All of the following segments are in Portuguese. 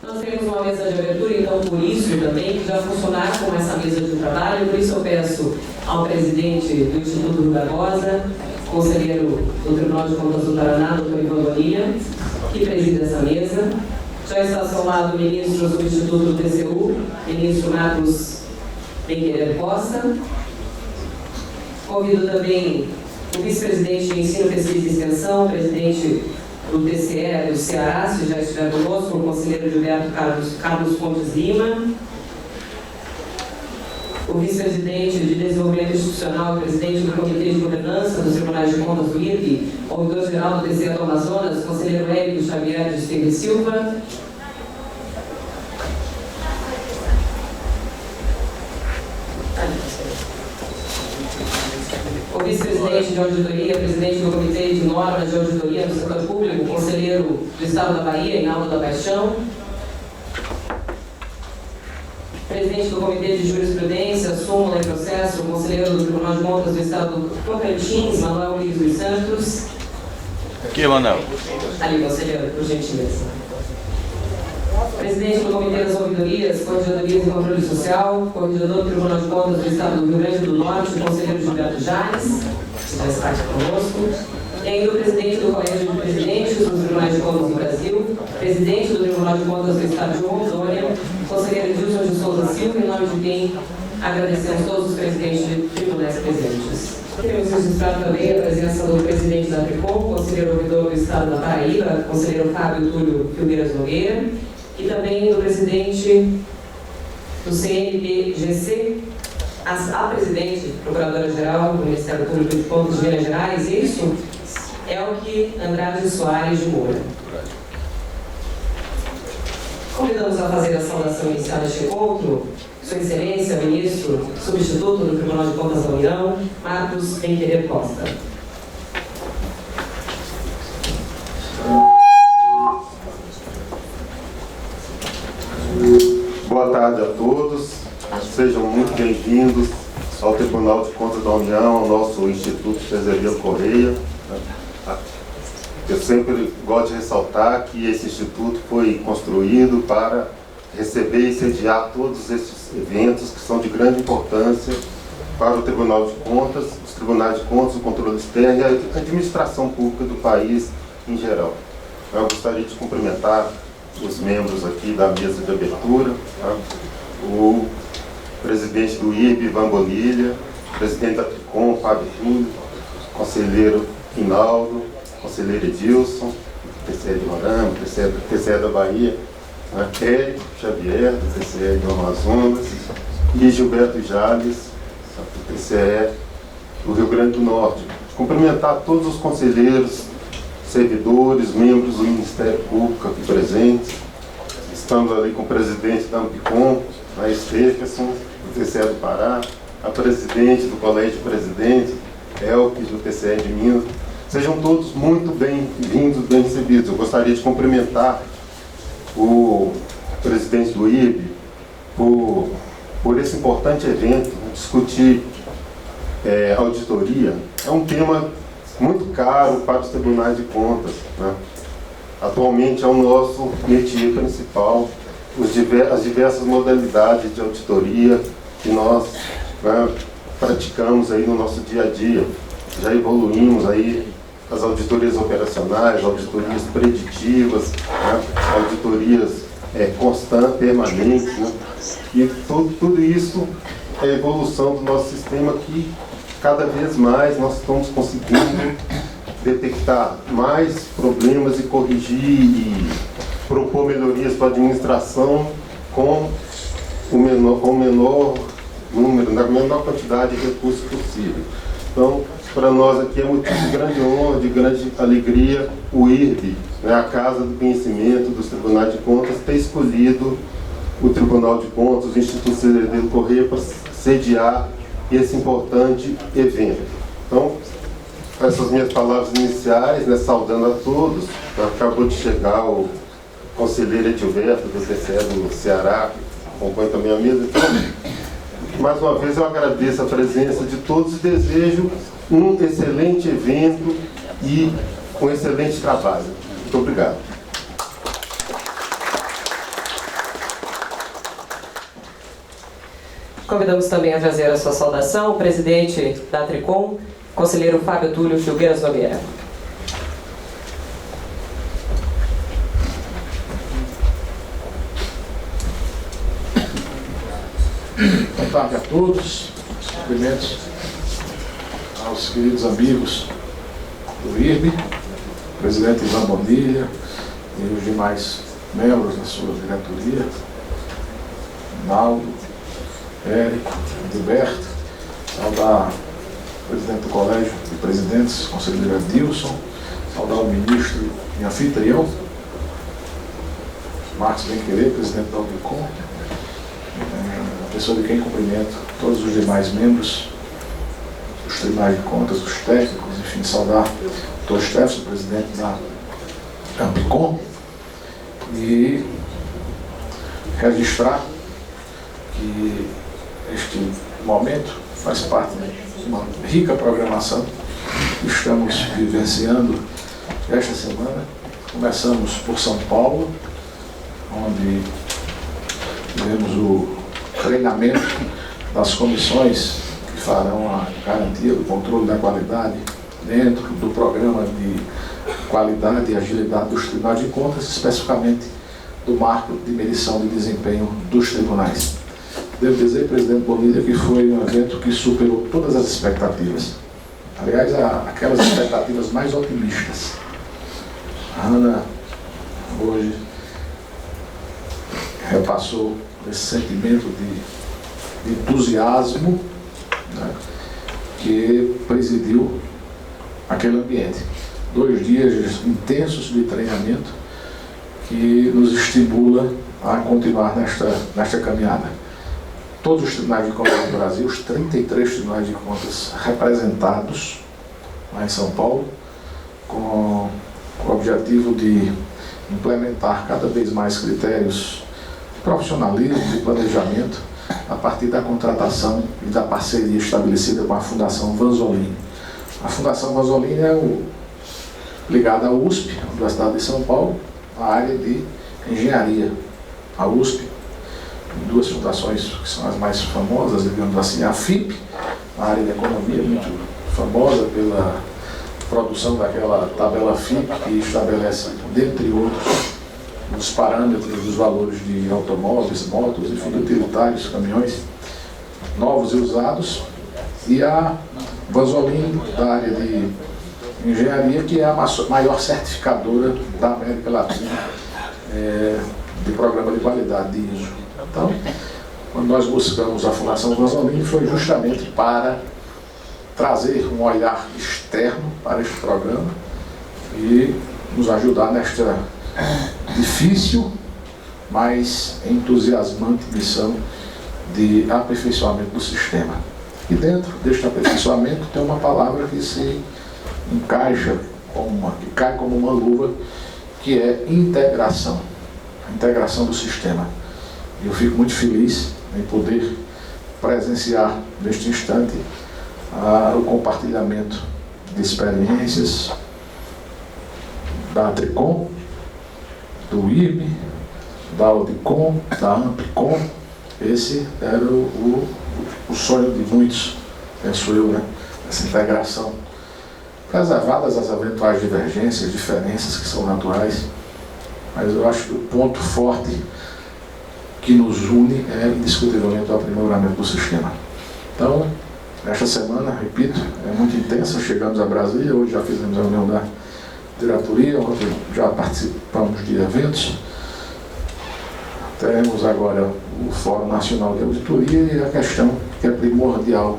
Nós temos uma mesa de abertura, então, por isso também, que já funcionar como essa mesa de trabalho. Por isso eu peço ao presidente do Instituto Rui Barbosa, conselheiro do Tribunal de Contas do Paraná, doutor Ivan Bonilha, que preside essa mesa. Já está ao seu lado o ministro substituto do TCU, ministro Marcos Benquerer Costa. Convido também o vice-presidente de Ensino, Pesquisa e Extensão, presidente do TCE do Ceará, se já estiver conosco, o conselheiro Gilberto Carlos Pontes Lima. O vice-presidente de Desenvolvimento Institucional, presidente do Comitê de Governança dos Tribunais de Contas do IRB, ouvidor-geral do TCE do Amazonas, conselheiro Érico Xavier de Esteves Silva. O vice-presidente de auditoria, presidente do Comitê de Normas de Auditoria do Setor Público, conselheiro do Estado da Bahia, Hinaldo da Paixão. Presidente do Comitê de Jurisprudência, Súmula e Processo, conselheiro do Tribunal de Contas do Estado do Tocantins, Manuel Luiz dos Santos. Aqui, Manuel. Ali, conselheiro, por gentileza. Presidente do Comitê das Ouvidorias, Coordenadorias e Controle Social, coordenador do Tribunal de Contas do Estado do Rio Grande do Norte, o conselheiro Gilberto Jales, que já está aqui conosco. E ainda o presidente do Colégio de Presidentes dos Tribunais de Contas do Brasil, presidente do Tribunal de Contas do Estado de Rondônia, conselheiro Gilson de Souza Silva, em nome de quem agradecemos todos os presidentes de tribunais presentes. Queremos registrar também a presença do presidente da TRICOM, conselheiro ouvidor do Estado da Paraíba, conselheiro Fábio Túlio Filgueiras Nogueira, e também do presidente do CNPGC, a presidente, procuradora-geral do Ministério Público de Contas de Minas Gerais, isso é o que Andrade Soares de Moura. Convidamos a fazer a saudação inicial deste encontro, Sua Excelência, ministro substituto do Tribunal de Contas da União, Marcos Benquerer Costa. Boa tarde a todos, sejam muito bem-vindos ao Tribunal de Contas da União, ao nosso Instituto Cezerino Correia. Eu sempre gosto de ressaltar que esse instituto foi construído para receber e sediar todos esses eventos que são de grande importância para o Tribunal de Contas, os Tribunais de Contas, o controle externo e a administração pública do país em geral. Eu gostaria de cumprimentar os membros aqui da mesa de abertura, tá? O presidente do IRB, Ivan Bonilha, presidente da TRICOM, Fábio Túlio, conselheiro Hinaldo, conselheiro Edilson, TCE de Roraima, TCE da Bahia, Érico Xavier, do TCE do Amazonas, e Gilberto Jales, do TCE do Rio Grande do Norte. Cumprimentar todos os conselheiros, servidores, membros do Ministério Público aqui presentes. Estamos ali com o presidente da Ampicom, a Stephenson, do TCE do Pará, a presidente do Colégio de Presidentes, Elkis, do TCE de Minas. Sejam todos muito bem-vindos, bem recebidos. Eu gostaria de cumprimentar o presidente do IRB por esse importante evento, discutir auditoria. É um tema muito caro para os tribunais de contas, né? Atualmente é o nosso métier principal, as diversas modalidades de auditoria que nós, né, praticamos aí no nosso dia a dia. Já evoluímos aí as auditorias operacionais, auditorias preditivas, né, auditorias constantes, permanentes, né? E tudo isso é a evolução do nosso sistema que cada vez mais nós estamos conseguindo detectar mais problemas e corrigir e propor melhorias para a administração com o menor número, na menor quantidade de recursos possível. Então, para nós aqui é motivo de grande honra, de grande alegria, o IRB, né, a Casa do Conhecimento dos Tribunais de Contas, ter escolhido o Tribunal de Contas, o Instituto Cezerino Correia, para sediar esse importante evento. Então, essas minhas palavras iniciais, né, saudando a todos. Acabou de chegar o conselheiro Edilberto, do TCE do Ceará, que acompanha também a mesa. Então, mais uma vez eu agradeço a presença de todos e desejo um excelente evento e um excelente trabalho. Muito obrigado. Convidamos também a trazer a sua saudação o presidente da Tricom, conselheiro Fábio Túlio Filgueiras Nogueira. Boa tarde a todos. Cumprimentos aos queridos amigos do IRB, presidente Ivan Bonilha e os demais membros da sua diretoria, Naldo, Érico, Gilberto, saudar o presidente do Colégio de Presidentes, conselheiro Adilson, saudar o ministro e anfitrião, Marcos Benquerer, presidente da Ubicom, a pessoa de quem cumprimento todos os demais membros dos tribunais de contas, dos técnicos, enfim, saudar o Dr. Stefson, presidente da Ampicom, e registrar que este momento faz parte de uma rica programação que estamos vivenciando esta semana. Começamos por São Paulo, onde tivemos o treinamento das comissões que farão a garantia do controle da qualidade dentro do programa de qualidade e agilidade dos tribunais de contas, especificamente do marco de medição de desempenho dos tribunais. Devo dizer, presidente Bonilha, que foi um evento que superou todas as expectativas. Aliás, aquelas expectativas mais otimistas. A Ana, hoje, repassou esse sentimento de entusiasmo, né, que presidiu aquele ambiente. 2 dias intensos de treinamento que nos estimula a continuar nesta caminhada. Todos os tribunais de contas do Brasil, os 33 tribunais de contas representados lá em São Paulo, com o objetivo de implementar cada vez mais critérios de profissionalismo e planejamento a partir da contratação e da parceria estabelecida com a Fundação Vanzolini. A Fundação Vanzolini é ligada à USP, Universidade de São Paulo, na área de engenharia. A USP, 2 fundações que são as mais famosas, digamos assim, a FIP, na área de economia, muito famosa pela produção daquela tabela FIP que estabelece, dentre outros, os parâmetros dos valores de automóveis, motos, enfim, utilitários, caminhões, novos e usados, e a Vanzolini, da área de engenharia, que é a maior certificadora da América Latina de programa de qualidade de ISO. Então, quando nós buscamos a Fundação Vanzolini, foi justamente para trazer um olhar externo para este programa e nos ajudar nesta difícil, mas entusiasmante missão de aperfeiçoamento do sistema. E dentro deste aperfeiçoamento tem uma palavra que se encaixa, que cai como uma luva, que é integração. A integração do sistema. E eu fico muito feliz em poder presenciar neste instante o compartilhamento de experiências da Tricom, do IRB, da Audicom, da Ampicom. Esse era o sonho de muitos, penso eu, né? Essa integração, preservadas as eventuais divergências, diferenças que são naturais, mas eu acho que o ponto forte que nos une é indiscutivelmente o aprimoramento do sistema. Então, esta semana, repito, é muito intensa. Chegamos a Brasília, hoje já fizemos a reunião da diretoria, ontem já participamos de eventos. Teremos agora o Fórum Nacional de Auditoria e a questão que é primordial,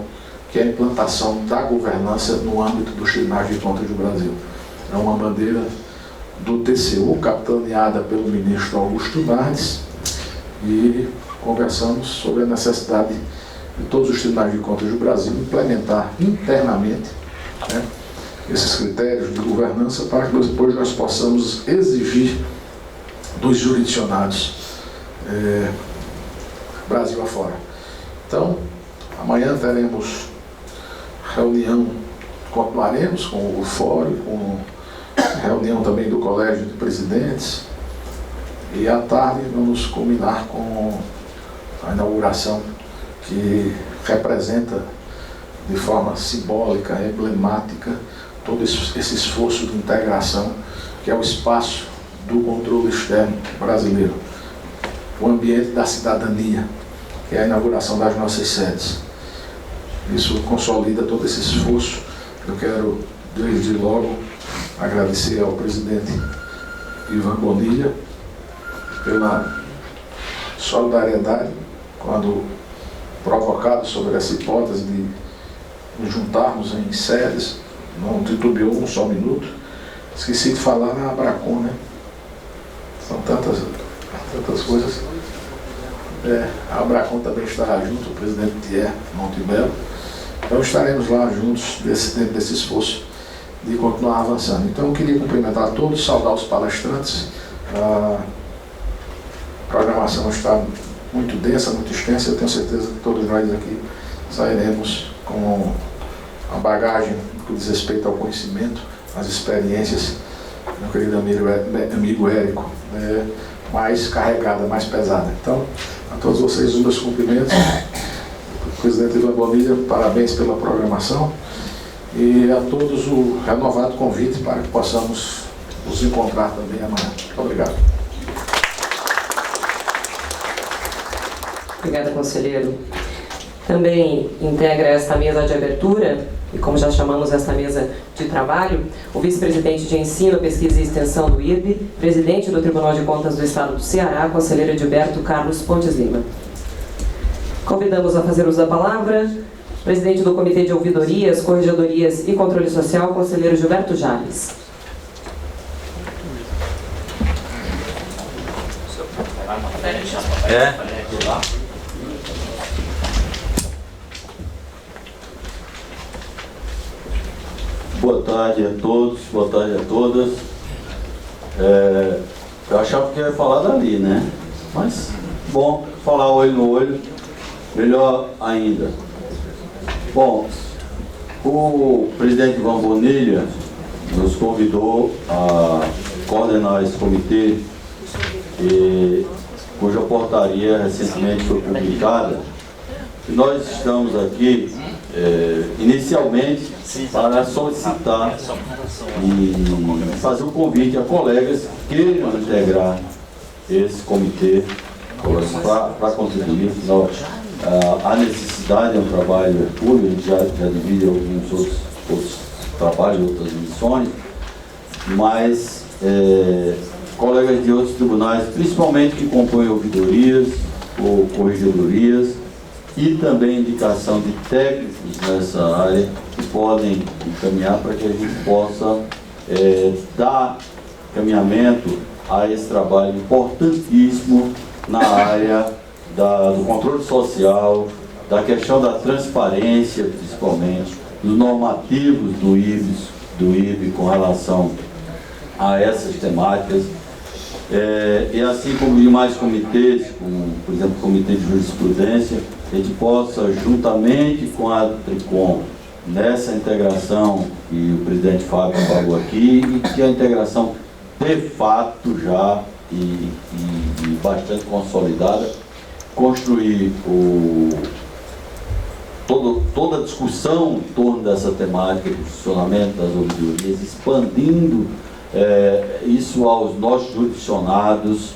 que é a implantação da governança no âmbito dos tribunais de contas do Brasil. É uma bandeira do TCU, capitaneada pelo ministro Augusto Nardes, e conversamos sobre a necessidade de todos os tribunais de contas do Brasil implementar internamente, né, esses critérios de governança para que depois nós possamos exigir dos jurisdicionados Brasil afora. Então, amanhã teremos reunião, continuaremos com o fórum, com reunião também do Colégio de Presidentes, e à tarde vamos culminar com a inauguração que representa de forma simbólica, emblemática, todo esse esforço de integração que é o espaço do controle externo brasileiro, o ambiente da cidadania, que é a inauguração das nossas sedes. Isso consolida todo esse esforço. Eu quero, desde logo, agradecer ao presidente Ivan Bonilha pela solidariedade, quando provocado sobre essa hipótese de nos juntarmos em sedes, não titubeou um só minuto. Esqueci de falar na Abracon, né? São tantas coisas. A Abracon também estará junto, o presidente Thierry Montebello. Então estaremos lá juntos dentro desse esforço de continuar avançando. Então eu queria cumprimentar a todos, saudar os palestrantes. A programação está muito densa, muito extensa. Eu tenho certeza que todos nós aqui sairemos com a bagagem que diz respeito ao conhecimento, às experiências, meu querido amigo Érico, mais carregada, mais pesada. Então, a todos vocês, os meus cumprimentos. Presidente Ivan Bonilha, parabéns pela programação. E a todos o renovado convite para que possamos nos encontrar também amanhã. Muito obrigado. Obrigada, conselheiro. Também integra esta mesa de abertura, e como já chamamos esta mesa de trabalho, o vice-presidente de Ensino, Pesquisa e Extensão do IRB, presidente do Tribunal de Contas do Estado do Ceará, conselheiro Edilberto Carlos Pontes Lima. Convidamos a fazer uso da palavra o presidente do Comitê de Ouvidorias, Corregedorias e Controle Social, conselheiro Gilberto Jales. Boa tarde a todos, boa tarde a todas. Eu achava que ia falar dali, né? Mas, bom, falar olho no olho, melhor ainda. Bom, o presidente Ivan Bonilha nos convidou a coordenar esse comitê, cuja portaria recentemente foi publicada. E nós estamos aqui, inicialmente, para solicitar e fazer um convite a colegas que queiram integrar esse comitê para contribuir. A necessidade é um trabalho hercúleo, a gente já divide alguns outros trabalhos, outras missões, mas colegas de outros tribunais, principalmente que compõem ouvidorias ou corregedorias, e também indicação de técnicos nessa área que podem encaminhar para que a gente possa dar caminhamento a esse trabalho importantíssimo na área do controle social, da questão da transparência, principalmente, dos normativos do IRB com relação a essas temáticas. E assim como demais comitês, como, por exemplo, o Comitê de Jurisprudência, a gente possa, juntamente com a Tricom, nessa integração que o presidente Fábio falou aqui, e que a integração de fato já e bastante consolidada, construir toda a discussão em torno dessa temática do funcionamento das ouvidorias, expandindo isso aos nossos jurisdicionados,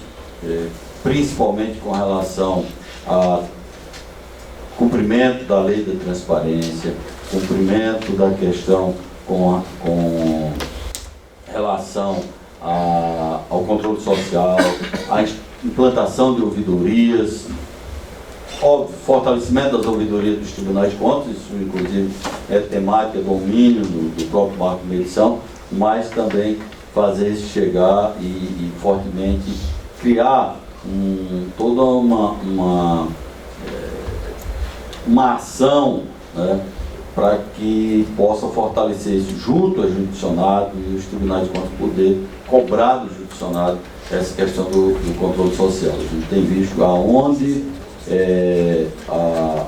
principalmente com relação a cumprimento da lei da transparência, cumprimento da questão com relação ao controle social, a implantação de ouvidorias, fortalecimento das ouvidorias dos tribunais de contas, isso inclusive é temática, domínio do próprio marco de medição, mas também fazer isso chegar e fortemente criar toda uma ação, né, para que possa fortalecer isso junto ao jurisdicionado e os tribunais de contas poder cobrar do jurisdicionado essa questão do controle social. A gente tem visto aonde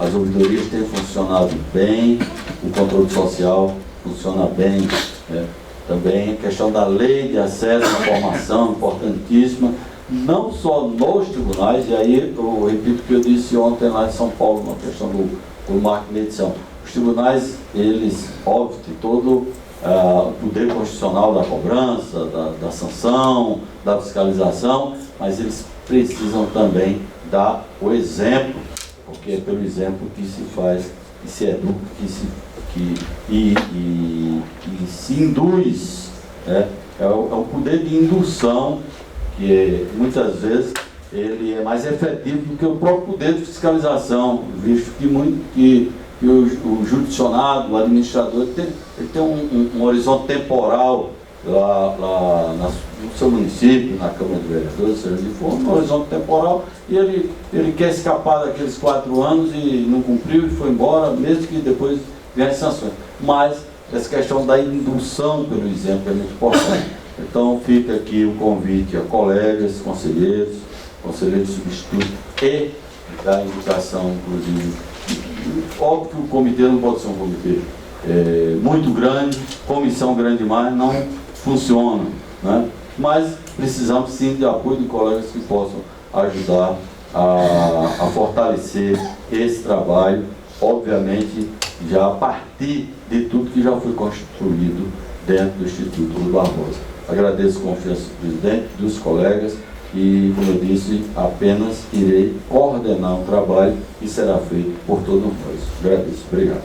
as ouvidorias têm funcionado bem, o controle social funciona bem, né? Também a questão da lei de acesso à informação, importantíssima, não só nos tribunais, e aí eu repito o que eu disse ontem lá em São Paulo, na questão do marco de medição. Os tribunais, eles, óbvio, têm todo o poder constitucional da cobrança, da sanção, da fiscalização, mas eles precisam também dar o exemplo, porque é pelo exemplo que se faz, que se educa, e se induz, né? É o poder de indução que muitas vezes ele é mais efetivo do que o próprio poder de fiscalização, visto que o judicionado, o administrador, ele tem um horizonte temporal lá no seu município, na Câmara de Vereadores, seja onde for, um horizonte temporal, e ele quer escapar daqueles 4 anos e não cumpriu e foi embora, mesmo que depois venha sanções. Mas essa questão da indução pelo exemplo é muito importante. Então fica aqui o convite a colegas, conselheiros substitutos e da indicação, inclusive. Óbvio que o comitê não pode ser um comitê muito grande, comissão grande demais, não funciona, né? Mas precisamos sim de apoio de colegas que possam ajudar a fortalecer esse trabalho, obviamente já a partir de tudo que já foi constituído dentro do Instituto Rui Barbosa. Agradeço a confiança do presidente, dos colegas, e, como eu disse, apenas irei coordenar um trabalho que será feito por todos nós. Agradeço. Obrigado.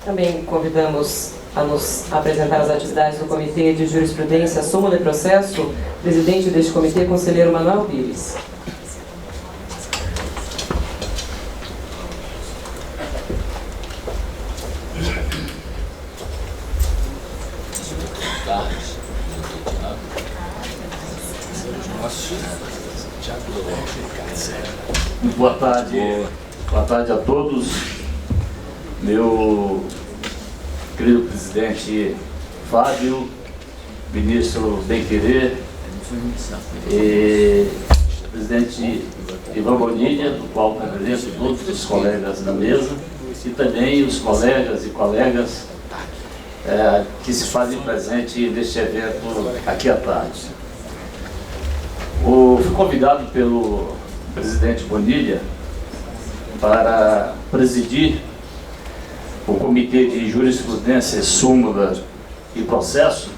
Também convidamos a nos apresentar as atividades do Comitê de Jurisprudência, Súmula e Processo, presidente deste comitê, conselheiro Manuel Pires. Boa tarde a todos. Meu querido presidente Fábio, ministro Bem-Querer, e presidente Ivan Bonilha, do qual cumprimento todos os colegas da mesa, e também os colegas e colegas que se fazem presente neste evento aqui à tarde. Fui convidado pelo presidente Bonilha para presidir o Comitê de Jurisprudência, Súmula e Processo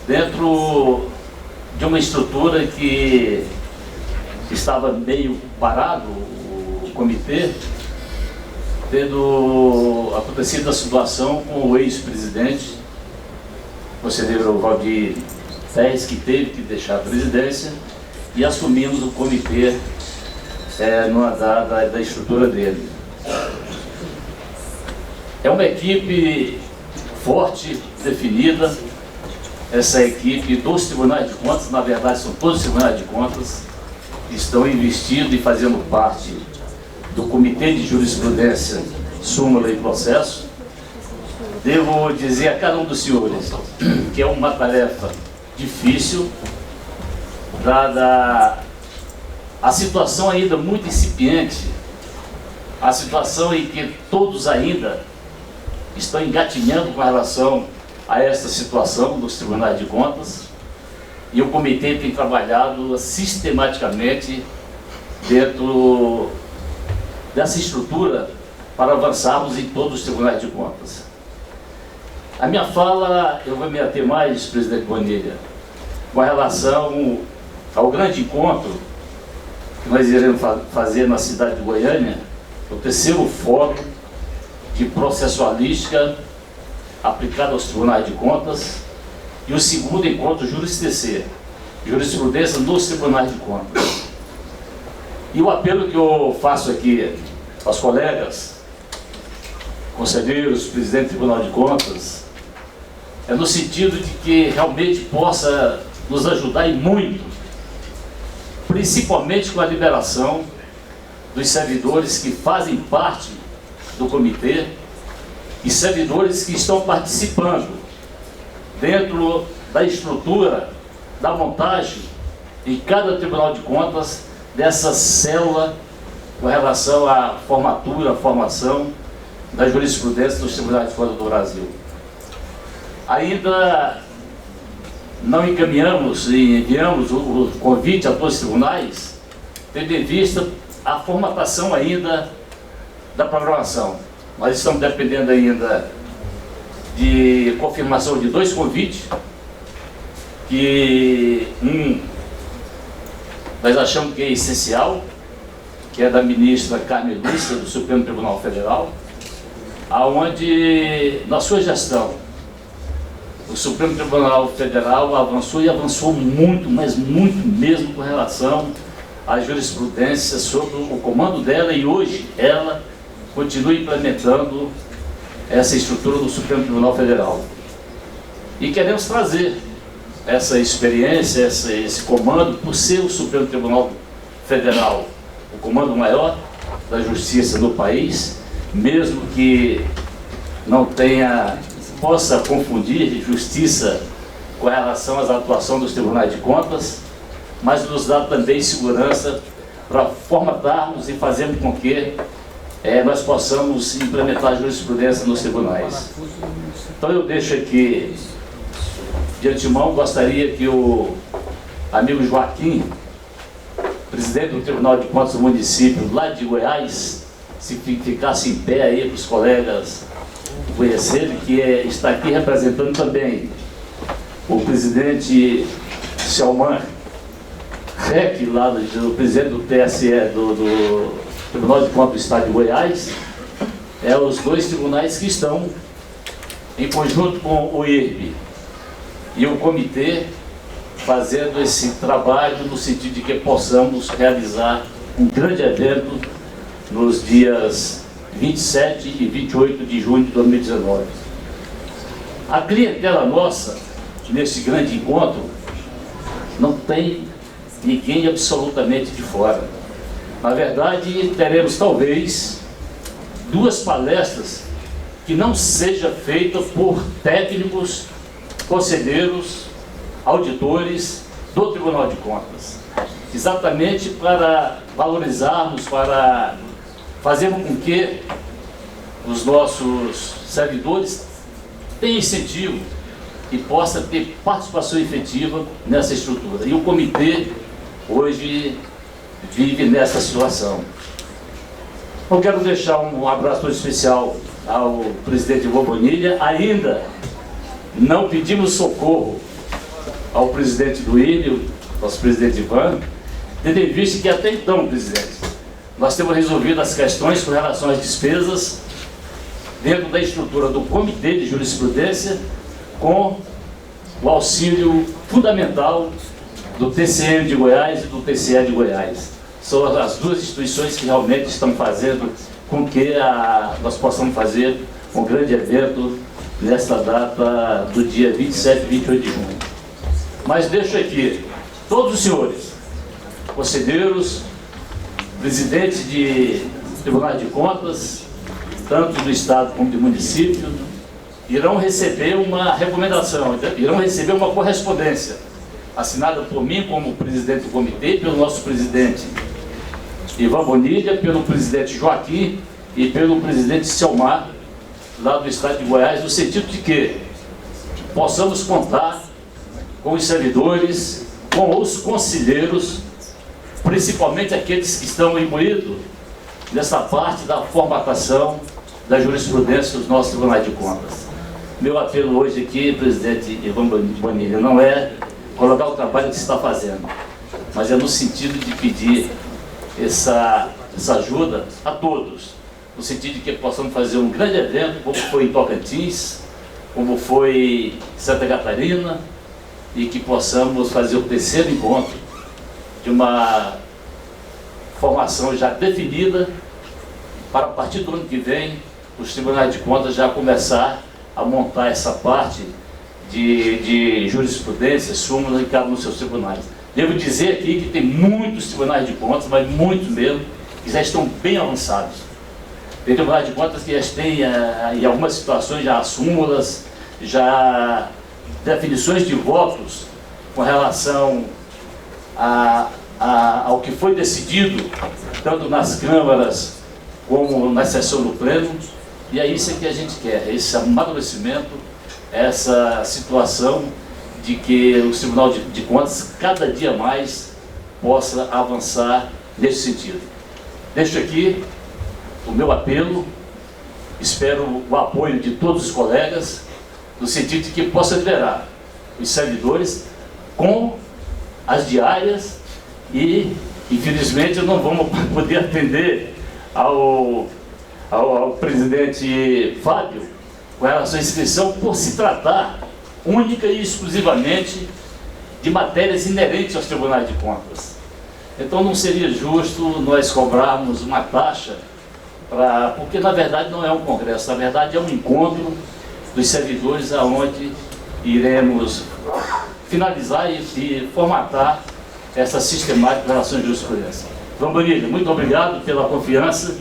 dentro de uma estrutura que estava meio parado, o comitê, tendo acontecido a situação com o ex-presidente, o conselheiro Valdir Pérez, que teve que deixar a presidência, e assumimos o comitê numa da estrutura dele. É uma equipe forte, definida. Essa equipe dos tribunais de contas, na verdade são todos os tribunais de contas, que estão investidos e fazendo parte do Comitê de Jurisprudência, Súmula e Processo. Devo dizer a cada um dos senhores que é uma tarefa difícil, dada a situação ainda muito incipiente, a situação em que todos ainda estão engatinhando com relação a esta situação dos tribunais de contas, e o comitê tem trabalhado sistematicamente dentro dessa estrutura para avançarmos em todos os tribunais de contas. A minha fala, eu vou me ater mais, presidente Bonilha, com relação ao grande encontro que nós iremos fazer na cidade de Goiânia, o 3º Fórum de Processualística aplicada aos tribunais de contas, e o 2º Encontro Juris-TC, Jurisprudência nos Tribunais de Contas. E o apelo que eu faço aqui aos colegas, conselheiros, presidente do Tribunal de Contas, é no sentido de que realmente possa nos ajudar e muito, principalmente com a liberação dos servidores que fazem parte do comitê e servidores que estão participando dentro da estrutura, da montagem em cada Tribunal de Contas dessa célula com relação à formatura, à formação da jurisprudência dos Tribunais de Contas do Brasil. ainda não encaminhamos e enviamos o convite a todos os tribunais, tendo em vista a formatação ainda da programação. Nós estamos dependendo ainda de confirmação de 2 convites, que nós achamos que é essencial, que é da ministra Carmen Lúcia, do Supremo Tribunal Federal, aonde, na sua gestão, o Supremo Tribunal Federal avançou e avançou muito, mas muito mesmo com relação à jurisprudência sobre o comando dela, e hoje ela continua implementando essa estrutura do Supremo Tribunal Federal. E queremos trazer essa experiência, esse comando, por ser o Supremo Tribunal Federal o comando maior da justiça no país, mesmo que não possa confundir justiça com relação às atuações dos tribunais de contas, mas nos dá também segurança para formatarmos e fazermos com que nós possamos implementar a jurisprudência nos tribunais. Então eu deixo aqui, de antemão, gostaria que o amigo Joaquim, presidente do Tribunal de Contas do município lá de Goiás, se ficasse em pé aí para os colegas conhecerem, que está aqui representando também o presidente Selman Rec, lá do presidente do TSE, do Tribunal de Contas do Estado de Goiás, os 2 tribunais que estão em conjunto com o IRB e o comitê, fazendo esse trabalho no sentido de que possamos realizar um grande evento nos dias 27 e 28 de junho de 2019. A clientela nossa, nesse grande encontro, não tem ninguém absolutamente de fora. Na verdade, teremos talvez 2 palestras que não seja feita por técnicos, conselheiros, auditores do Tribunal de Contas, exatamente para valorizarmos, para fazermos com que os nossos servidores tenham incentivo e possa ter participação efetiva nessa estrutura. E o comitê hoje vive nessa situação. Eu quero deixar um abraço todo especial ao presidente Ivan Bonilha. Ainda não pedimos socorro ao presidente do INE, nosso presidente Ivan, tendo em vista que até então, presidente, nós temos resolvido as questões com relação às despesas dentro da estrutura do Comitê de Jurisprudência, com o auxílio fundamental do TCM de Goiás e do TCE de Goiás. São as 2 instituições que realmente estão fazendo com que nós possamos fazer um grande evento nesta data do dia 27 e 28 de junho. Mas deixo aqui todos os senhores, conselheiros, presidentes de tribunais de contas, tanto do Estado como do município, irão receber uma recomendação, irão receber uma correspondência, assinada por mim como presidente do comitê, pelo nosso presidente Ivan Bonilha, pelo presidente Joaquim e pelo presidente Selmar, lá do Estado de Goiás, no sentido de que possamos contar com os servidores, com os conselheiros, principalmente aqueles que estão imbuídos nessa parte da formatação da jurisprudência dos nossos tribunais de contas. Meu apelo hoje aqui, presidente Ivan Bonilha, não é colocar o trabalho que se está fazendo, mas é no sentido de pedir essa ajuda a todos, no sentido de que possamos fazer um grande evento, como foi em Tocantins, como foi em Santa Catarina, e que possamos fazer o 3º encontro de uma formação já definida para, a partir do ano que vem, os tribunais de contas já começar a montar essa parte de jurisprudência, súmula em cada um dos seus tribunais. Devo dizer aqui que tem muitos tribunais de contas, mas muitos mesmo, que já estão bem avançados. Tem tribunais de contas que já têm, em algumas situações, já súmulas, já definições de votos com relação ao que foi decidido, tanto nas câmaras como na sessão do pleno, e é isso que a gente quer, esse amadurecimento essa situação de que o Tribunal de Contas cada dia mais possa avançar nesse sentido. Deixo aqui o meu apelo, espero o apoio de todos os colegas, no sentido de que possa liberar os servidores com as diárias e, infelizmente, não vamos poder atender ao presidente Fábio com relação à inscrição por se tratar única e exclusivamente de matérias inerentes aos tribunais de contas. Então não seria justo nós cobrarmos uma taxa, porque na verdade não é um congresso, na verdade é um encontro dos servidores aonde iremos finalizar e formatar essa sistemática em relação à jurisprudência. João Bonilha, muito obrigado pela confiança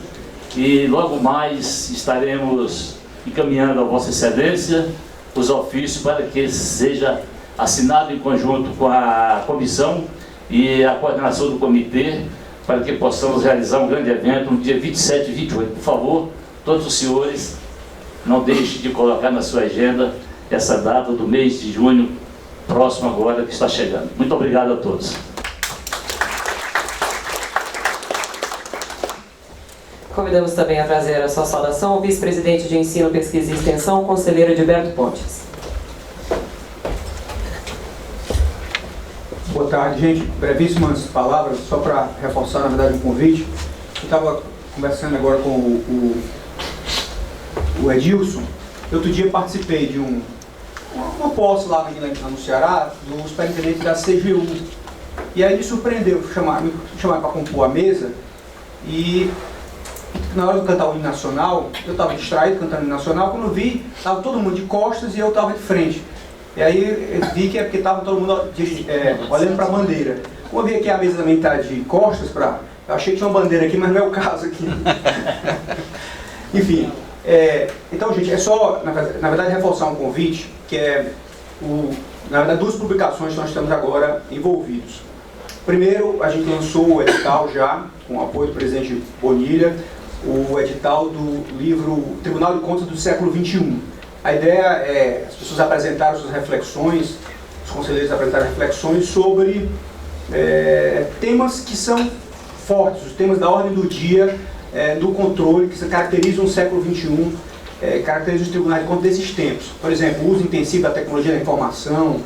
e logo mais estaremos encaminhando a Vossa Excelência os ofícios para que seja assinado em conjunto com a comissão e a coordenação do comitê, para que possamos realizar um grande evento no dia 27 e 28. Por favor, todos os senhores, não deixem de colocar na sua agenda essa data do mês de junho, próximo agora, que está chegando. Muito obrigado a todos. Convidamos também a trazer a sua saudação o vice-presidente de Ensino, Pesquisa e Extensão, conselheiro Edilberto Pontes. Boa tarde, gente. Brevíssimas palavras, só para reforçar, na verdade, o convite. Eu estava conversando agora com o Edilson. Outro dia participei de uma posse lá no Ceará, do superintendente da CGU. E aí me surpreendeu, me chamaram para compor a mesa e na hora de cantar o hino nacional, eu estava distraído cantando o hino nacional, quando eu vi, estava todo mundo de costas e eu estava de frente. E aí eu vi que é porque estava todo mundo olhando para a bandeira. Como eu vi que a mesa também está de costas, eu achei que tinha uma bandeira aqui, mas não é o caso aqui. Enfim, então, gente, é só, na verdade, reforçar um convite, que é, na verdade, duas publicações que nós estamos agora envolvidos. Primeiro, a gente lançou o edital já, com o apoio do presidente Bonilha, o edital do livro Tribunal de Contas do século XXI. A ideia é as pessoas apresentarem suas reflexões, os conselheiros apresentarem reflexões sobre temas que são fortes, os temas da ordem do dia, do controle, que caracterizam o século XXI, caracterizam os tribunais de contas desses tempos. Por exemplo, o uso intensivo da tecnologia da informação,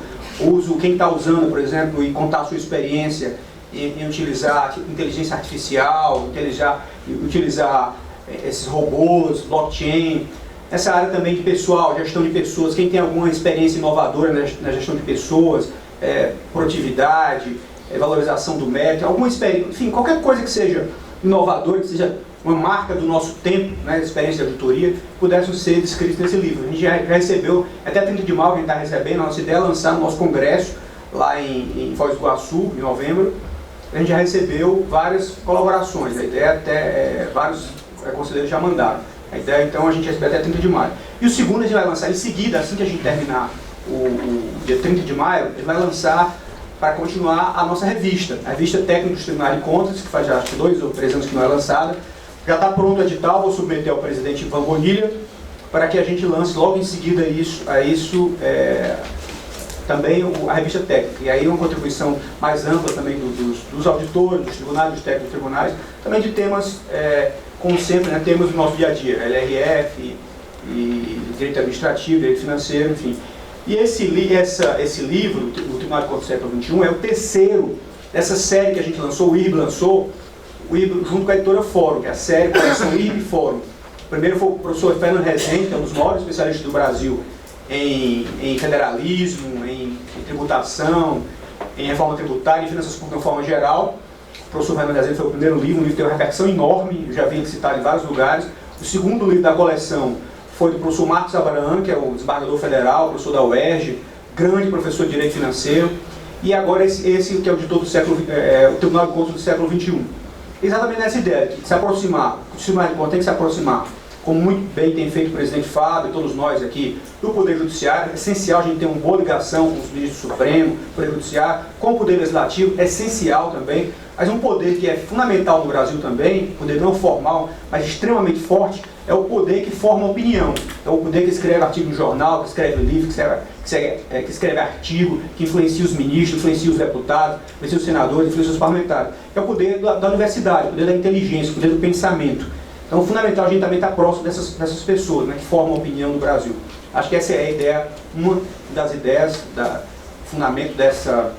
quem está usando, por exemplo, e contar a sua experiência em utilizar inteligência artificial, utilizar esses robôs, blockchain. Essa área também de pessoal, gestão de pessoas, quem tem alguma experiência inovadora na gestão de pessoas, produtividade, valorização do mérito, alguma experiência, enfim, qualquer coisa que seja inovadora, que seja uma marca do nosso tempo, né, experiência de auditoria, pudessem ser descritos nesse livro. A gente já recebeu, até 30 de maio que a gente está recebendo, a nossa ideia é lançar no nosso congresso, lá em Foz do Iguaçu, em novembro. A gente já recebeu várias colaborações, a ideia até vários conselheiros já mandaram. A ideia, então, a gente recebe até 30 de maio. E o segundo a gente vai lançar em seguida, assim que a gente terminar o dia 30 de maio, a gente vai lançar para continuar a nossa revista, a revista técnica dos tribunais de contas, que faz já acho que 2 ou 3 anos que não é lançada. Já está pronto o edital, vou submeter ao presidente Ivan Bonilha, para que a gente lance logo em seguida também a revista técnica. E aí uma contribuição mais ampla também dos auditores, dos tribunais, dos técnicos dos tribunais, também de temas, como sempre, né, temas do nosso dia a dia, LRF, e direito administrativo, direito financeiro, enfim. E esse livro, o Tribunal de Contas do século XXI, é o terceiro dessa série que a gente lançou, o IRB lançou, o IRB junto com a editora Fórum, que é a série Coleção IRB Fórum. O primeiro foi o professor Fernando Rezende, que é um dos maiores especialistas do Brasil em federalismo, em tributação, em reforma tributária, em finanças públicas de uma forma geral. O professor Fernando Rezende foi o primeiro livro, o livro tem uma repercussão enorme, eu já vi citado em vários lugares. O segundo livro da coleção foi do professor Marcos Abraham, que é o desembargador federal, professor da UERJ, grande professor de direito financeiro. E agora esse que é o auditor do século, o Tribunal de Contas do século XXI. Exatamente nessa ideia, de se aproximar, o Tribunal de Contas tem que se aproximar como muito bem tem feito o presidente Fábio e todos nós aqui, do Poder Judiciário. É essencial a gente ter uma boa ligação com os ministros do Supremo, Poder Judiciário, com o Poder Legislativo, é essencial também. Mas um poder que é fundamental no Brasil também, poder não formal, mas extremamente forte, é o poder que forma opinião. É o poder que escreve artigo no jornal, que escreve livro, que escreve artigo, que influencia os ministros, influencia os deputados, influencia os senadores, influencia os parlamentares. É o poder da universidade, o poder da inteligência, o poder do pensamento. Então é fundamental a gente também estar próximo dessas pessoas, né, que formam a opinião no Brasil. Acho que essa é a ideia, uma das ideias, fundamento dessa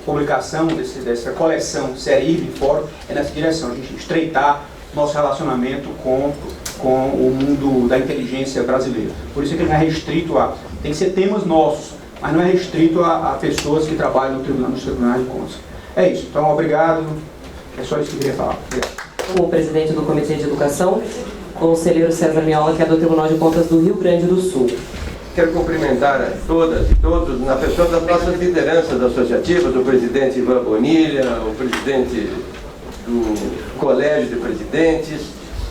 publicação, dessa coleção Série IRB Fórum, é nessa direção, a gente estreitar nosso relacionamento com o mundo da inteligência brasileira. Por isso é que ele não é restrito tem que ser temas nossos, mas não é restrito a pessoas que trabalham nos tribunais de contas. É isso, então obrigado, é só isso que eu queria falar. Obrigado. O presidente do Comitê de Educação, conselheiro César Miola, que é do Tribunal de Contas do Rio Grande do Sul. Quero cumprimentar a todas e todos, na pessoa das nossas lideranças associativas, o presidente Ivan Bonilha, o presidente do Colégio de Presidentes,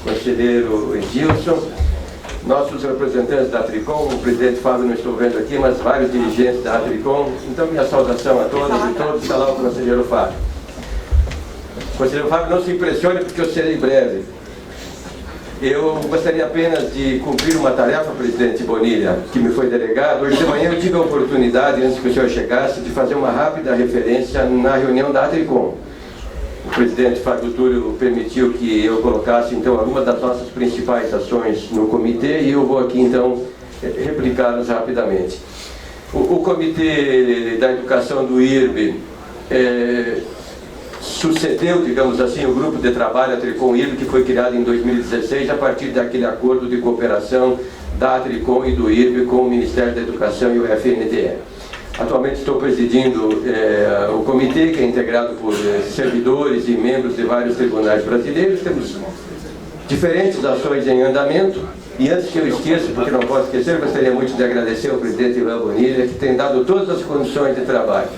conselheiro Edilson, nossos representantes da Tricom, o presidente Fábio não estou vendo aqui, mas vários dirigentes da Tricom. Então, minha saudação a todas e todos, está lá o conselheiro Fábio. Conselheiro Fábio, não se impressione porque eu serei breve. Eu gostaria apenas de cumprir uma tarefa, presidente Bonilha, que me foi delegada. Hoje de manhã eu tive a oportunidade, antes que o senhor chegasse, de fazer uma rápida referência na reunião da Tricom. O presidente Fábio Túlio permitiu que eu colocasse, então, algumas das nossas principais ações no comitê e eu vou aqui, então, replicá-las rapidamente. O Comitê da Educação do IRB sucedeu, digamos assim, o grupo de trabalho Tricom-IRB, que foi criado em 2016 a partir daquele acordo de cooperação da Tricom e do IRB com o Ministério da Educação e o FNDE. Atualmente estou presidindo o comitê, que é integrado por servidores e membros de vários tribunais brasileiros. Temos diferentes ações em andamento. E antes que eu esqueça, porque não posso esquecer, gostaria muito de agradecer ao presidente Ivan Bonilha, que tem dado todas as condições de trabalho.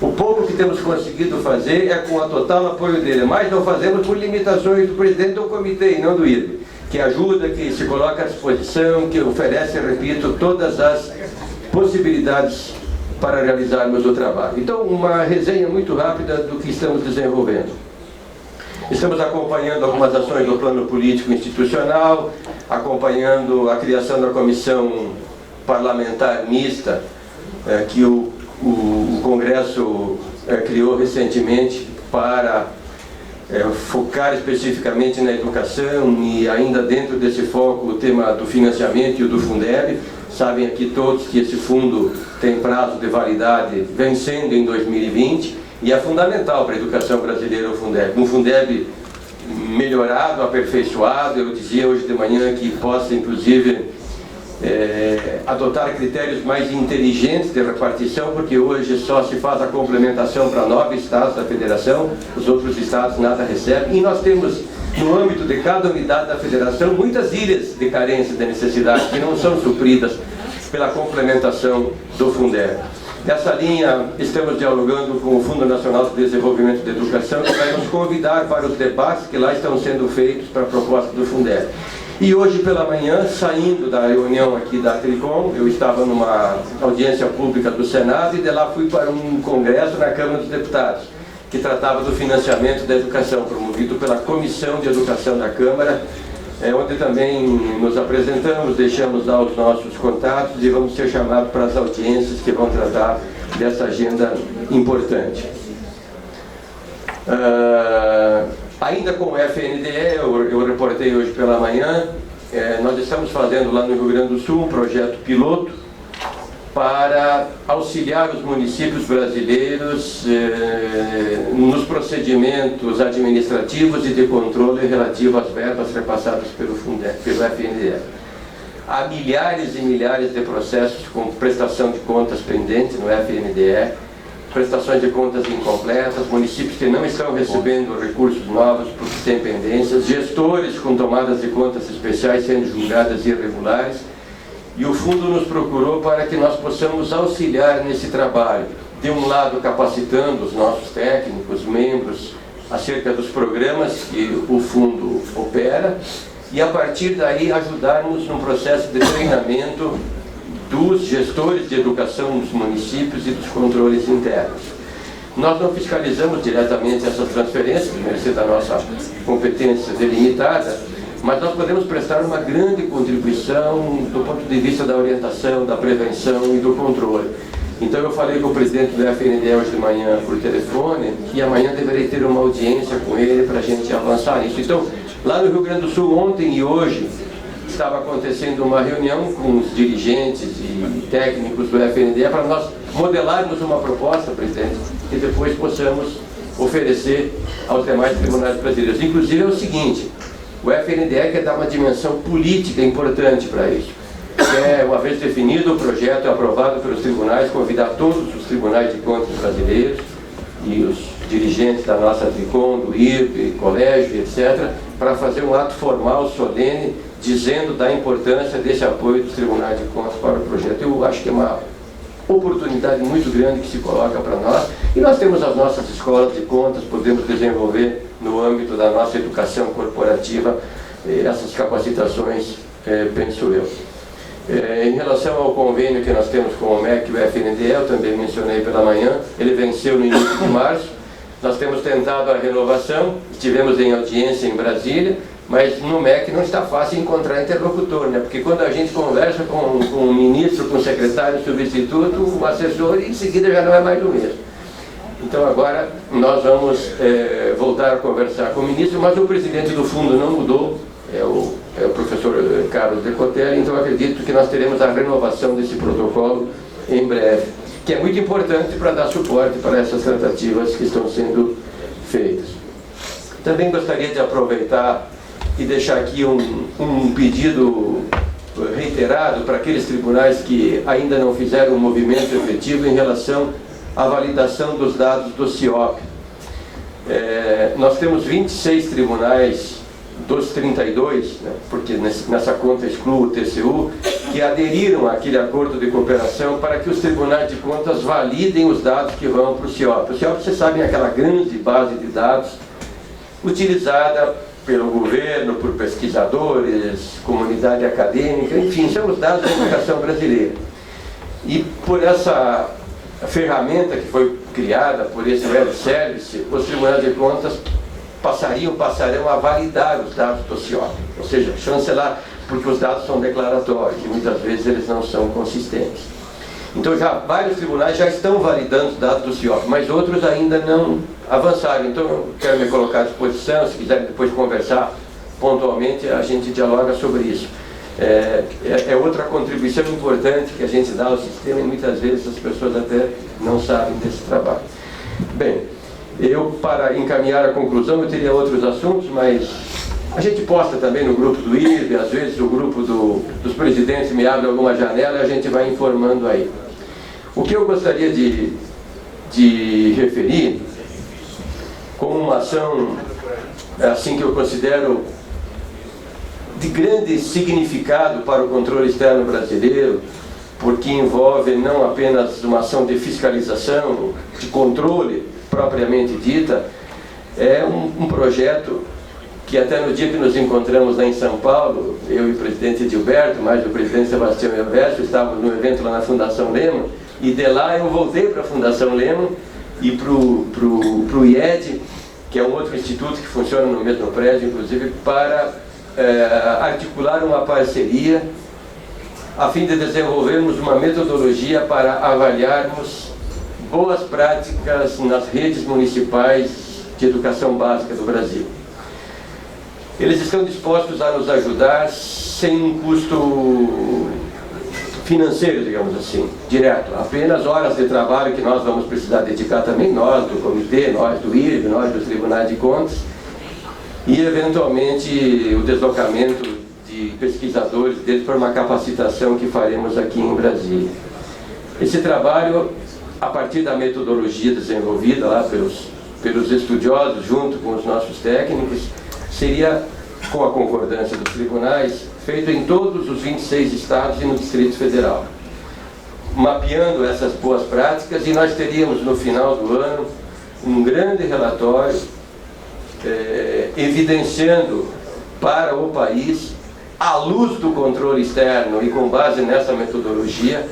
O pouco que temos conseguido fazer é com o total apoio dele, mas não fazemos por limitações do presidente do comitê e não do IRB, que ajuda, que se coloca à disposição, que oferece, repito, todas as possibilidades para realizarmos o trabalho. Então, uma resenha muito rápida do que estamos desenvolvendo. Estamos acompanhando algumas ações do plano político institucional, acompanhando a criação da comissão parlamentar mista, que o Congresso criou recentemente para focar especificamente na educação e ainda dentro desse foco o tema do financiamento e o do Fundeb. Sabem aqui todos que esse fundo tem prazo de validade vencendo em 2020 e é fundamental para a educação brasileira o Fundeb. Um Fundeb melhorado, aperfeiçoado, eu dizia hoje de manhã que possa inclusive adotar critérios mais inteligentes de repartição, porque hoje só se faz a complementação para 9 estados da federação, os outros estados nada recebem, e nós temos no âmbito de cada unidade da federação muitas ilhas de carência de necessidade que não são supridas pela complementação do Fundeb. Nessa linha, estamos dialogando com o Fundo Nacional de Desenvolvimento da Educação, que vai nos convidar para os debates que lá estão sendo feitos para a proposta do Fundeb. E hoje pela manhã, saindo da reunião aqui da Tricom, eu estava numa audiência pública do Senado e de lá fui para um congresso na Câmara dos Deputados, que tratava do financiamento da educação, promovido pela Comissão de Educação da Câmara, onde também nos apresentamos, deixamos lá os nossos contatos e vamos ser chamados para as audiências que vão tratar dessa agenda importante. Ainda com o FNDE, eu reportei hoje pela manhã, nós estamos fazendo lá no Rio Grande do Sul um projeto piloto para auxiliar os municípios brasileiros nos procedimentos administrativos e de controle relativo às verbas repassadas pelo FNDE. Há milhares e milhares de processos com prestação de contas pendentes no FNDE, prestações de contas incompletas, municípios que não estão recebendo recursos novos porque têm pendências, gestores com tomadas de contas especiais sendo julgadas irregulares, e o Fundo nos procurou para que nós possamos auxiliar nesse trabalho, de um lado capacitando os nossos técnicos, membros, acerca dos programas que o Fundo opera, e a partir daí ajudarmos no processo de treinamento dos gestores de educação dos municípios e dos controles internos. Nós não fiscalizamos diretamente essas transferências, mercê da nossa competência delimitada, mas nós podemos prestar uma grande contribuição do ponto de vista da orientação, da prevenção e do controle. Então eu falei com o presidente do FNDE hoje de manhã por telefone, que amanhã deverei ter uma audiência com ele para a gente avançar nisso. Então, lá no Rio Grande do Sul, ontem e hoje, estava acontecendo uma reunião com os dirigentes e técnicos do FNDE para nós modelarmos uma proposta, presidente, que depois possamos oferecer aos demais tribunais brasileiros. Inclusive é o seguinte, o FNDE quer dar uma dimensão política importante para isso. Quer, uma vez definido o projeto aprovado pelos tribunais, convidar todos os tribunais de contas brasileiros e os dirigentes da nossa TRICOM, do IRB, colégio, etc., para fazer um ato formal, solene, dizendo da importância desse apoio dos tribunais de contas para o projeto. Eu acho que é uma oportunidade muito grande que se coloca para nós, e nós temos as nossas escolas de contas, podemos desenvolver no âmbito da nossa educação corporativa essas capacitações, penso eu. Em relação ao convênio que nós temos com o MEC e o FNDE, eu também mencionei pela manhã, ele venceu no início de março. Nós temos tentado a renovação, estivemos em audiência em Brasília, mas no MEC não está fácil encontrar interlocutor, né? Porque quando a gente conversa com o ministro, com o secretário, substituto, o assessor, em seguida já não é mais o mesmo. Então agora nós vamos voltar a conversar com o ministro, mas o presidente do fundo não mudou, é o professor Carlos Decotelli, então acredito que nós teremos a renovação desse protocolo em breve, que é muito importante para dar suporte para essas tratativas que estão sendo feitas. Também gostaria de aproveitar e deixar aqui um pedido reiterado para aqueles tribunais que ainda não fizeram um movimento efetivo em relação à validação dos dados do CIOP. Nós temos 26 tribunais dos 32, né, porque nessa conta excluo o TCU, que aderiram àquele acordo de cooperação para que os tribunais de contas validem os dados que vão para o CIOP. O CIOP, vocês sabem, é aquela grande base de dados utilizada pelo governo, por pesquisadores, comunidade acadêmica, enfim, são os dados da educação brasileira. E por essa ferramenta que foi criada, por esse web service, os tribunais de contas passarão a validar os dados do CIOP, ou seja, chancelar, porque os dados são declaratórios e muitas vezes eles não são consistentes. Então vários tribunais já estão validando os dados do CIOP, mas outros ainda não avançaram. Então eu quero me colocar à disposição, se quiserem depois conversar pontualmente, a gente dialoga sobre isso. É outra contribuição importante que a gente dá ao sistema e muitas vezes as pessoas até não sabem desse trabalho. Bem, eu, para encaminhar a conclusão, eu teria outros assuntos, mas a gente posta também no grupo do IRB, às vezes o grupo dos presidentes me abre alguma janela e a gente vai informando aí. O que eu gostaria de referir como uma ação, assim, que eu considero de grande significado para o controle externo brasileiro, porque envolve não apenas uma ação de fiscalização, de controle propriamente dita, é um projeto que até no dia que nos encontramos lá em São Paulo, eu e o presidente Edilberto, mais o presidente Sebastião Elvésio, estávamos no evento lá na Fundação Lehman, e de lá eu voltei para a Fundação Lehman e para o IED, que é um outro instituto que funciona no mesmo prédio, inclusive, para articular uma parceria a fim de desenvolvermos uma metodologia para avaliarmos boas práticas nas redes municipais de educação básica do Brasil. Eles estão dispostos a nos ajudar sem um custo financeiro, digamos assim, direto. Apenas horas de trabalho que nós vamos precisar dedicar também, nós do comitê, nós do IRB, nós dos tribunais de contas, e eventualmente o deslocamento de pesquisadores deles para uma capacitação que faremos aqui em Brasília. Esse trabalho, a partir da metodologia desenvolvida lá pelos estudiosos, junto com os nossos técnicos, seria, com a concordância dos tribunais, feito em todos os 26 estados e no Distrito Federal, mapeando essas boas práticas, e nós teríamos no final do ano um grande relatório evidenciando para o país, à luz do controle externo e com base nessa metodologia,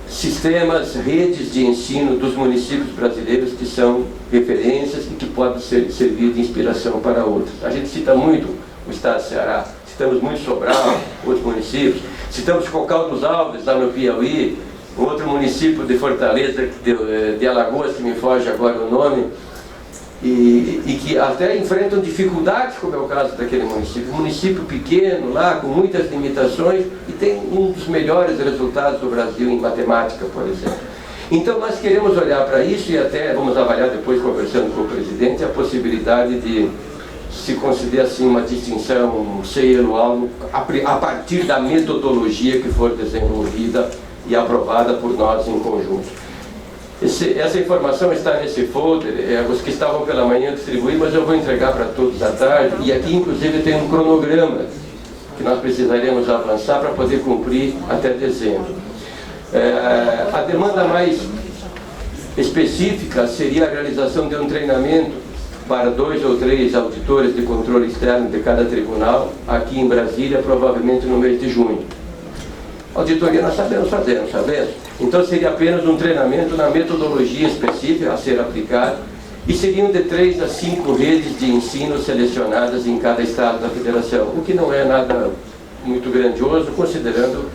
sistemas, redes de ensino dos municípios brasileiros que são referências e que podem servir de inspiração para outros. A gente cita muito o estado do Ceará, citamos muito Sobral, outros municípios, citamos Cocal dos Alves, lá no Piauí, outro município de Fortaleza, de Alagoas, que me foge agora o nome, e que até enfrentam dificuldades, como é o caso daquele município. Um município pequeno, lá, com muitas limitações, e tem um dos melhores resultados do Brasil em matemática, por exemplo. Então nós queremos olhar para isso e até vamos avaliar depois, conversando com o presidente, a possibilidade de se considerar assim uma distinção CELO a partir da metodologia que for desenvolvida e aprovada por nós em conjunto. Essa informação está nesse folder, os que estavam pela manhã distribuí, mas eu vou entregar para todos à tarde, e aqui inclusive tem um cronograma que nós precisaremos avançar para poder cumprir até dezembro. A demanda mais específica seria a realização de um treinamento para 2 ou 3 auditores de controle externo de cada tribunal, aqui em Brasília, provavelmente no mês de junho. Auditoria nós sabemos fazer, não sabemos? Então seria apenas um treinamento na metodologia específica a ser aplicada, e seriam de 3 a 5 redes de ensino selecionadas em cada estado da federação, o que não é nada muito grandioso, considerando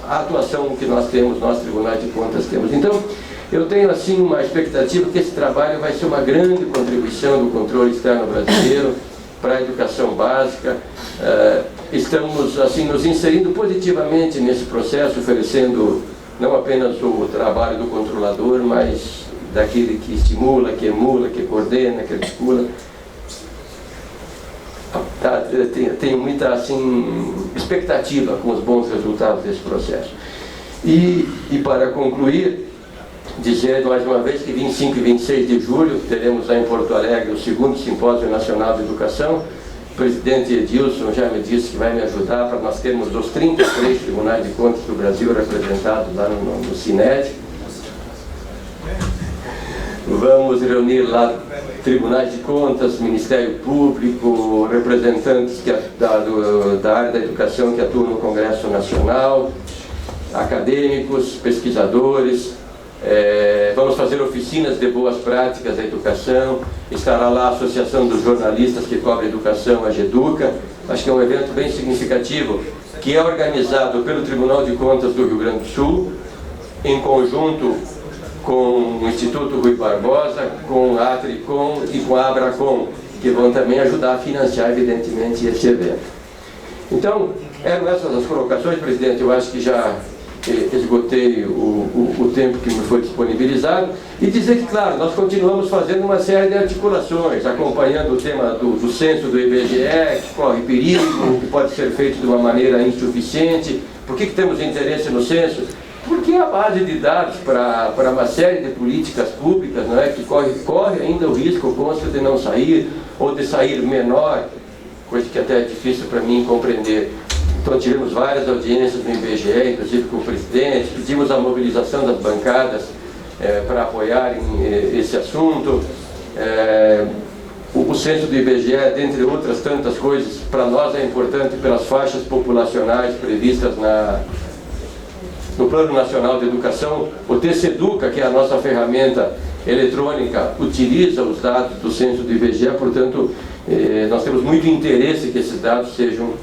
a atuação que nós temos, nós tribunais de contas temos. Então, eu tenho assim uma expectativa que esse trabalho vai ser uma grande contribuição do controle externo brasileiro para a educação básica. Estamos assim nos inserindo positivamente nesse processo, oferecendo não apenas o trabalho do controlador, mas daquele que estimula, que emula, que coordena, que articula. Tenho muita assim, expectativa com os bons resultados desse processo. E para concluir, dizer mais uma vez que 25 e 26 de julho teremos lá em Porto Alegre o 2º Simpósio Nacional de Educação. O presidente Edilson já me disse que vai me ajudar para nós termos os 33 tribunais de contas do Brasil representados lá no CINED. Vamos reunir lá tribunais de contas, Ministério Público, representantes da área da educação que atuam no Congresso Nacional, acadêmicos, pesquisadores. Vamos fazer oficinas de boas práticas da educação. Estará lá a Associação dos Jornalistas que cobre educação, a GEDUCA. Acho que é um evento bem significativo, que é organizado pelo Tribunal de Contas do Rio Grande do Sul, em conjunto com o Instituto Rui Barbosa, com a Atricom e com a Abracom, que vão também ajudar a financiar, evidentemente, esse evento. Então, eram essas as colocações, presidente. Eu acho que já esgotei o tempo que me foi disponibilizado, e dizer que, claro, nós continuamos fazendo uma série de articulações, acompanhando o tema do censo do IBGE, que corre perigo, que pode ser feito de uma maneira insuficiente. Por que temos interesse no censo? Porque é a base de dados para uma série de políticas públicas, não é? Que corre ainda o risco, consta, de não sair, ou de sair menor, coisa que até é difícil para mim compreender. Então tivemos várias audiências no IBGE, inclusive com o presidente, pedimos a mobilização das bancadas para apoiarem esse assunto. O censo do IBGE, dentre outras tantas coisas, para nós é importante pelas faixas populacionais previstas no Plano Nacional de Educação. O TCEDUCA, que é a nossa ferramenta eletrônica, utiliza os dados do censo do IBGE, portanto, nós temos muito interesse que esses dados sejam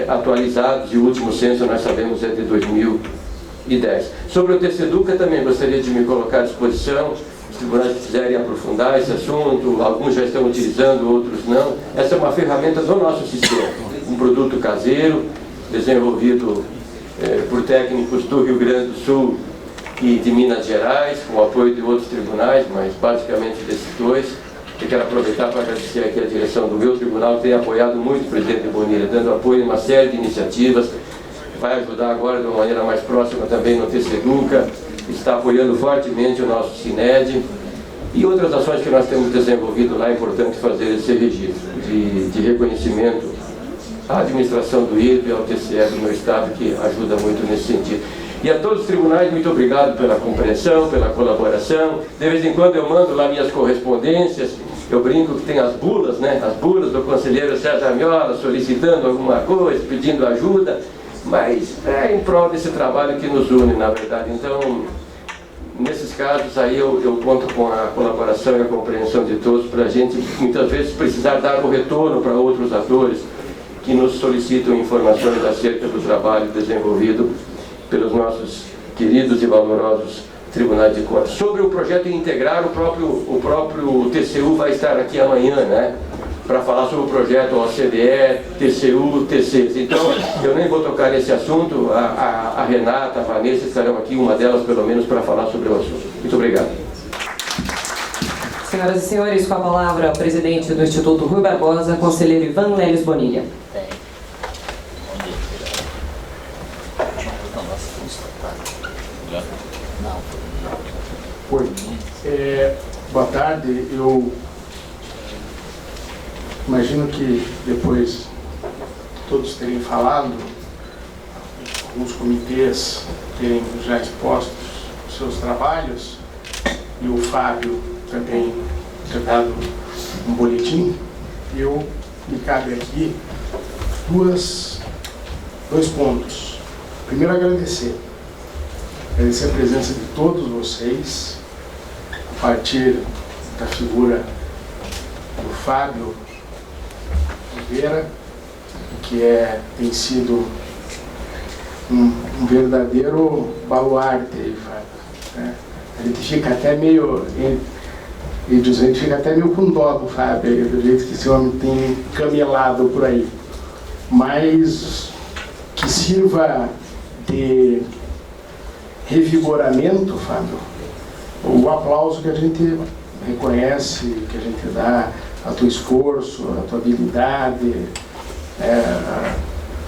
atualizados, e o último censo, nós sabemos, é de 2010. Sobre o TCEDUCA também gostaria de me colocar à disposição, os tribunais que quiserem aprofundar esse assunto, alguns já estão utilizando, outros não. Essa é uma ferramenta do nosso sistema, um produto caseiro, desenvolvido por técnicos do Rio Grande do Sul e de Minas Gerais, com o apoio de outros tribunais, mas basicamente desses dois. Eu quero aproveitar para agradecer aqui a direção do meu tribunal, que tem apoiado muito o presidente Bonilha, dando apoio em uma série de iniciativas. Vai ajudar agora de uma maneira mais próxima também no TCEDUCA, está apoiando fortemente o nosso CINED e outras ações que nós temos desenvolvido lá. É importante fazer esse registro de reconhecimento à administração do IRB e ao TCE do meu estado, que ajuda muito nesse sentido. E a todos os tribunais, muito obrigado pela compreensão, pela colaboração. De vez em quando eu mando lá minhas correspondências, eu brinco que tem as bulas, né? As bulas do conselheiro César Miola solicitando alguma coisa, pedindo ajuda, mas é em prol desse trabalho que nos une, na verdade. Então, nesses casos aí eu conto com a colaboração e a compreensão de todos para a gente, muitas vezes, precisar dar o retorno para outros atores que nos solicitam informações acerca do trabalho desenvolvido pelos nossos queridos e valorosos Tribunais de Contas. Sobre o projeto integrar, o próprio TCU vai estar aqui amanhã, né? Para falar sobre o projeto OCDE, TCU, TCs. Então, eu nem vou tocar nesse assunto. A Renata, a Vanessa estarão aqui, uma delas pelo menos, para falar sobre o assunto. Muito obrigado. Senhoras e senhores, com a palavra o presidente do Instituto Rui Barbosa, conselheiro Ivan Leles Bonilha. Oi, boa tarde. Eu imagino que depois de todos terem falado, alguns comitês terem já expostos os seus trabalhos e o Fábio também ter dado um boletim, me cabe aqui dois pontos. Primeiro, agradecer a presença de todos vocês, a partir da figura do Fábio Oliveira, que tem sido um verdadeiro baluarte aí, Fábio, né? A gente fica até meio, a gente fica até meio com dó do Fábio, aí, do jeito que esse homem tem camelado por aí, mas que sirva de revigoramento, Fábio, o aplauso que a gente reconhece, que a gente dá a teu esforço, a tua habilidade,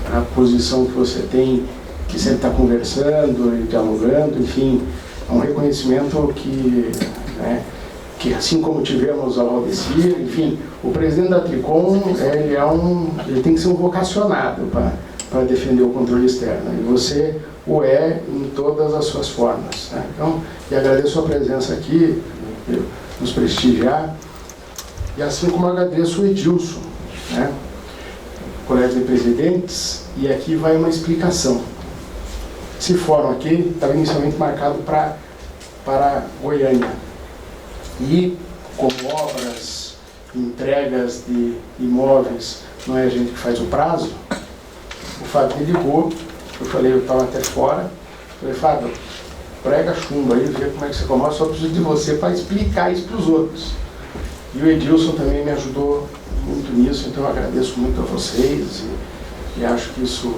a posição que você tem, que sempre está conversando e dialogando, enfim, é um reconhecimento que assim como tivemos ao Valdecir, enfim, o presidente da Tricom, ele tem que ser um vocacionado para defender o controle externo, e você o é em todas as suas formas, né? Então, agradeço a presença aqui, nos prestigiar, e assim como agradeço o Edilson, né? Colega de presidentes, e aqui vai uma explicação. Esse fórum aqui estava inicialmente marcado para Goiânia, e como obras, entregas de imóveis, não é a gente que faz o prazo, o Fábio me ligou. Eu falei, eu estava até fora, falei, Fábio, prega chumbo aí, vê como é que você começa, só preciso de você para explicar isso para os outros. E o Edilson também me ajudou muito nisso, então eu agradeço muito a vocês e acho que isso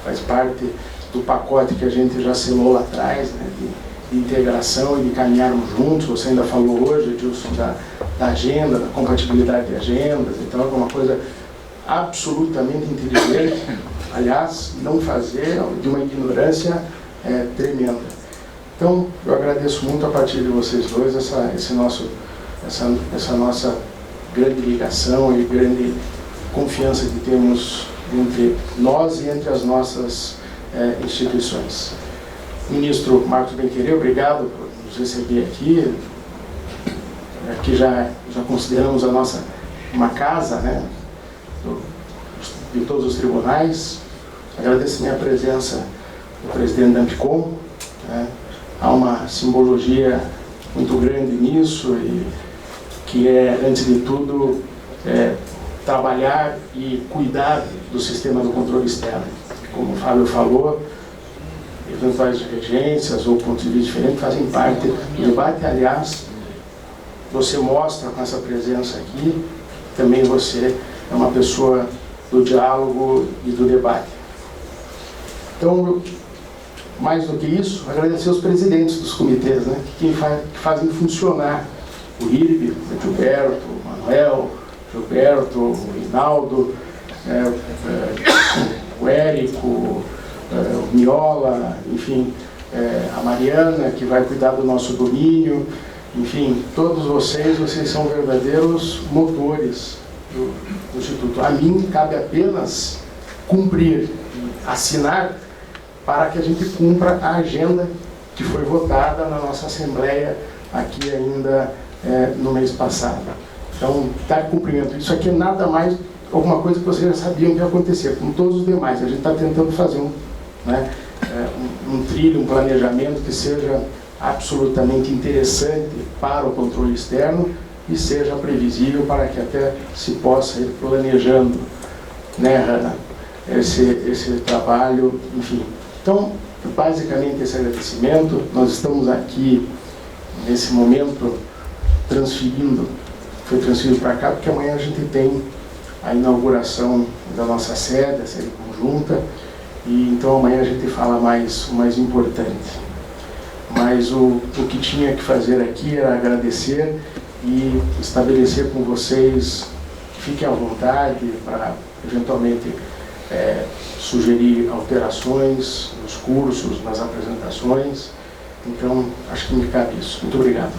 faz parte do pacote que a gente já selou lá atrás, né, de integração e de caminharmos juntos. Você ainda falou hoje, Edilson, da agenda, da compatibilidade de agendas, então é uma coisa absolutamente inteligente. Aliás, não fazer de uma ignorância tremenda. Então, eu agradeço muito a partir de vocês dois essa nossa grande ligação e grande confiança que temos entre nós e entre as nossas instituições. Ministro Marcos Benquerê, obrigado por nos receber aqui. Aqui já consideramos a nossa uma casa, né, de todos os tribunais. Agradeço a presença do presidente da Ampicom, né? Há uma simbologia muito grande nisso, e que antes de tudo, trabalhar e cuidar do sistema do controle externo. Como o Fábio falou, eventuais divergências ou pontos de vista diferentes fazem parte do debate. Aliás, você mostra com essa presença aqui, também você é uma pessoa do diálogo e do debate. Então, mais do que isso, agradecer aos presidentes dos comitês, né, que fazem funcionar o IRB, o Gilberto, o Manuel, o Gilberto, o Rinaldo, o Érico, o Miola, enfim, a Mariana, que vai cuidar do nosso domínio, enfim, todos vocês são verdadeiros motores do Instituto. A mim cabe apenas cumprir, assinar, para que a gente cumpra a agenda que foi votada na nossa Assembleia aqui ainda no mês passado. Então, dar cumprimento. Isso aqui é nada mais alguma coisa que vocês já sabiam que ia acontecer, como todos os demais. A gente está tentando fazer um trilho, um planejamento que seja absolutamente interessante para o controle externo e seja previsível para que até se possa ir planejando, né, Hanna, esse trabalho, enfim. Então, basicamente esse agradecimento. Nós estamos aqui, nesse momento, foi transferido para cá, porque amanhã a gente tem a inauguração da nossa sede, a sede conjunta, e então amanhã a gente fala o mais importante. Mas o que tinha que fazer aqui era agradecer e estabelecer com vocês, fiquem à vontade para eventualmente sugerir alterações nos cursos, nas apresentações. Então, acho que me cabe isso. Muito obrigado.